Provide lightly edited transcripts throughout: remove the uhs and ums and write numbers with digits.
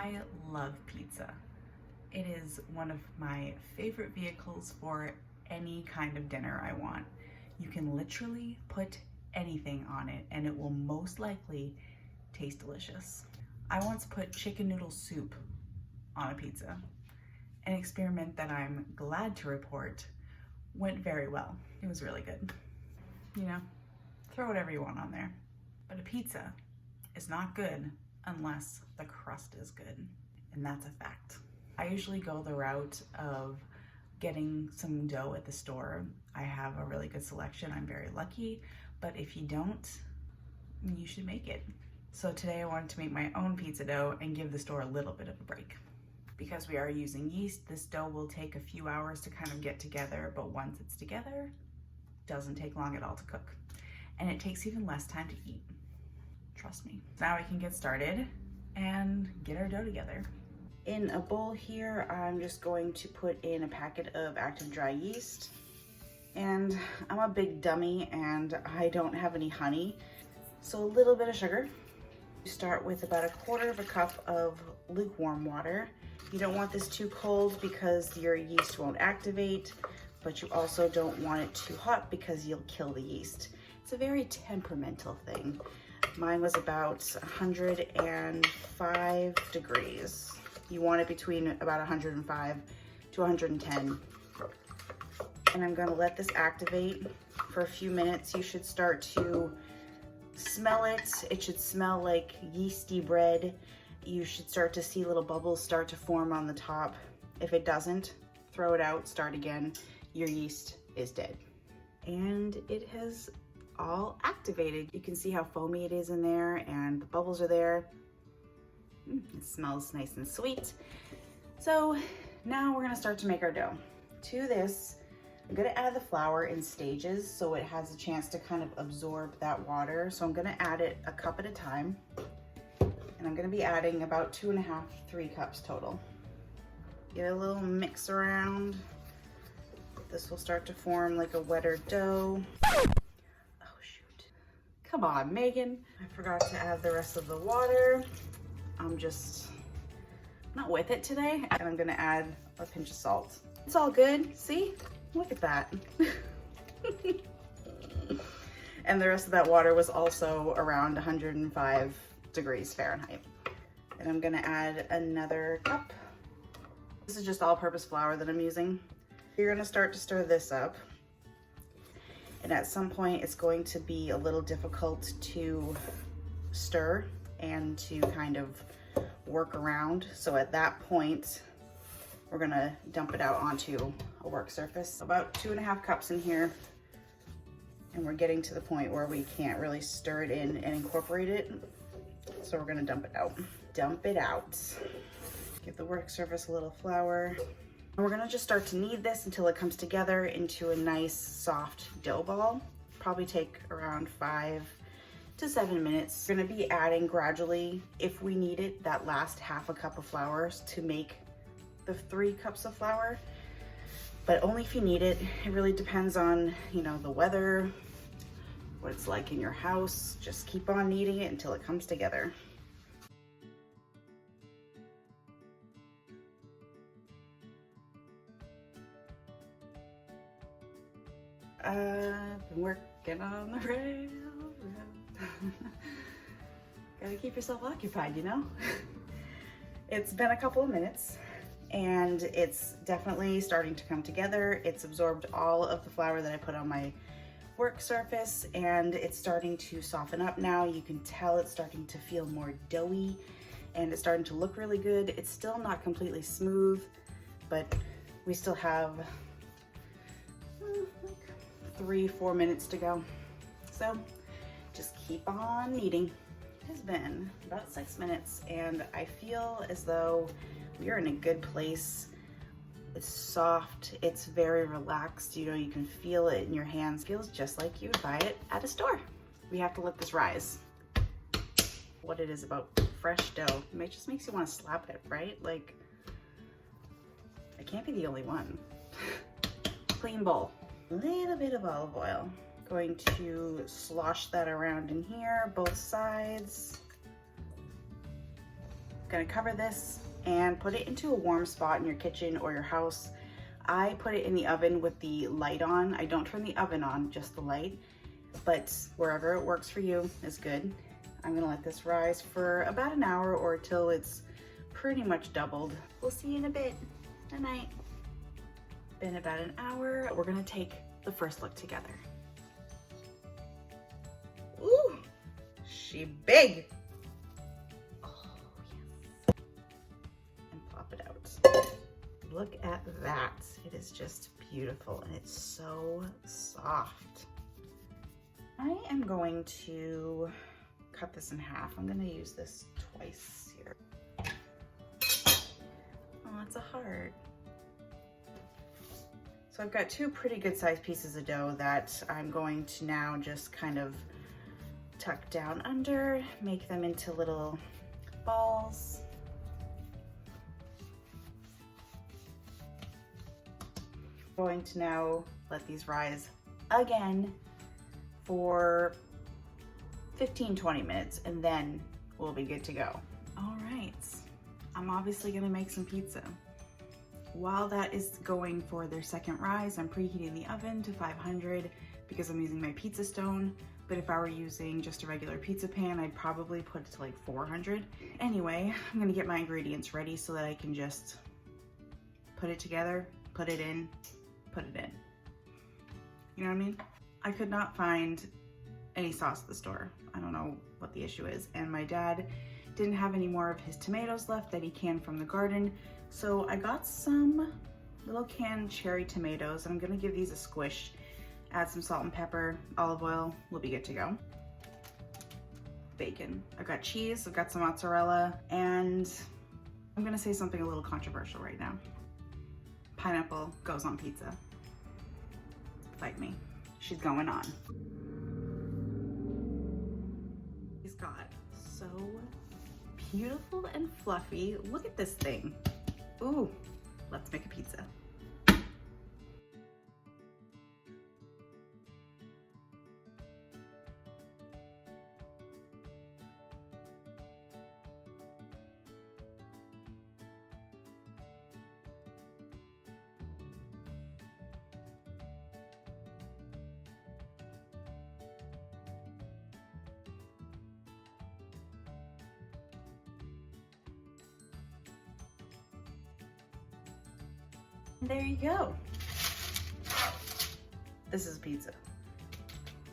I love pizza. It is one of my favorite vehicles for any kind of dinner I want. You can literally put anything on it and it will most likely taste delicious. I once put chicken noodle soup on a pizza, an experiment that I'm glad to report went very well. It was really good. You know, throw whatever you want on there. But a pizza is not good unless the crust is good, and that's a fact. I usually go the route of getting some dough at the store. I have a really good selection, I'm very lucky, but if you don't, you should make it. So today I wanted to make my own pizza dough and give the store a little bit of a break. Because we are using yeast, this dough will take a few hours to kind of get together, but once it's together, it doesn't take long at all to cook. And it takes even less time to eat. Trust me. Now we can get started and get our dough together. In a bowl here, I'm just going to put in a packet of active dry yeast. And I'm a big dummy and I don't have any honey, so a little bit of sugar. You start with about 1/4 cup of lukewarm water. You don't want this too cold because your yeast won't activate, but you also don't want it too hot because you'll kill the yeast. It's a very temperamental thing. Mine was about 105 degrees. You want it between about 105 to 110. And I'm gonna let this activate for a few minutes. You should start to smell it. It should smell like yeasty bread. You should start to see little bubbles start to form on the top. If it doesn't, throw it out, start again. Your yeast is dead. And it has all activated. You can see how foamy it is in there and the bubbles are there. It smells nice and sweet. So now we're gonna start to make our dough. To this, I'm gonna add the flour in stages so it has a chance to kind of absorb that water. So I'm gonna add it a cup at a time. And I'm gonna be adding about 2.5, 3 cups total. Get a little mix around. This will start to form like a wetter dough. Oh shoot. Come on, Megan. I forgot to add the rest of the water. I'm just not with it today. And I'm gonna add a pinch of salt. It's all good, see? Look at that. And the rest of that water was also around 105 degrees Fahrenheit. And I'm gonna add another cup. This is just all-purpose flour that I'm using. You're gonna start to stir this up. And at some point, it's going to be a little difficult to stir and to kind of work around. So at that point, we're gonna dump it out onto a work surface. About 2.5 cups in here. And we're getting to the point where we can't really stir it in and incorporate it. So we're gonna dump it out. Dump it out. Give the work surface a little flour. And we're gonna just start to knead this until it comes together into a nice soft dough ball. Probably take around 5 to 7 minutes. We're gonna be adding gradually, if we need it, that last 1/2 cup of flour to make the 3 cups of flour, but only if you need it. It really depends on, you know, the weather, what it's like in your house. Just keep on kneading it until it comes together. I've been working on the railroad. Gotta keep yourself occupied, you know? It's been a couple of minutes and it's definitely starting to come together. It's absorbed all of the flour that I put on my work surface and it's starting to soften up now. You can tell it's starting to feel more doughy and it's starting to look really good. It's still not completely smooth, but we still have like 3-4 minutes to go. So just keep on kneading. It has been about 6 minutes and I feel as though we are in a good place. It's soft, it's very relaxed. You know, you can feel it in your hands. It feels just like you would buy it at a store. We have to let this rise. What it is about fresh dough, it just makes you want to slap it, right? Like, I can't be the only one. Clean bowl. A little bit of olive oil. Going to slosh that around in here, both sides. gonna cover this and put it into a warm spot in your kitchen or your house. I put it in the oven with the light on. I don't turn the oven on, just the light, but wherever it works for you is good. I'm gonna let this rise for about an hour or till it's pretty much doubled. We'll see you in a bit. Good night. Been about an hour. We're gonna take the first look together. Ooh, she big. Oh, yes. And pop it out. Look at that. It is just beautiful and it's so soft. I am going to cut this in half. I'm gonna use this twice here. Oh, it's a heart. So I've got two pretty good sized pieces of dough that I'm going to now just kind of tuck down under, make them into little balls. I'm going to now let these rise again for 15-20 minutes and then we'll be good to go. All right, I'm obviously gonna make some pizza. While that is going for their second rise, I'm preheating the oven to 500 because I'm using my pizza stone. But if I were using just a regular pizza pan, I'd probably put it to like 400. Anyway, I'm gonna get my ingredients ready so that I can just put it together, put it in, put it in. You know what I mean? I could not find any sauce at the store. I don't know what the issue is. And my dad didn't have any more of his tomatoes left that he canned from the garden. So I got some little canned cherry tomatoes. I'm gonna give these a squish, add some salt and pepper, olive oil, we'll be good to go. Bacon. I've got cheese, I've got some mozzarella, and I'm gonna say something a little controversial right now. Pineapple goes on pizza. Fight me. She's going on. She's got so beautiful and fluffy. Look at this thing. Ooh, let's make a pizza. There you go. This is pizza.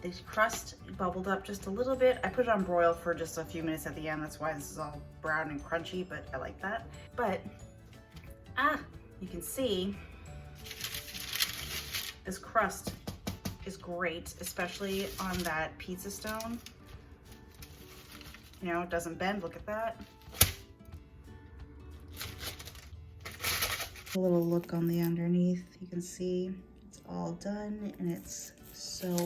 The crust bubbled up just a little bit. I put it on broil for just a few minutes at the end. That's why this is all brown and crunchy, but I like that. But, you can see this crust is great, especially on that pizza stone. You know, it doesn't bend, look at that. A little look on the underneath, you can see it's all done and it's so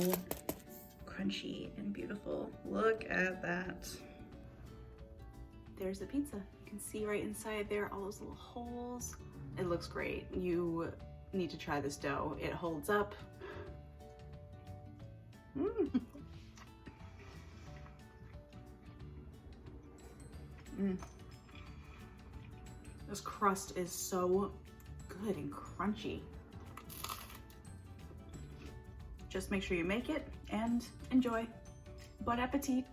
crunchy and beautiful. Look at that. There's the pizza. You can see right inside there all those little holes. It looks great. You need to try this dough. It holds up. This crust is so good and crunchy. Just make sure you make it and enjoy. Bon appetit.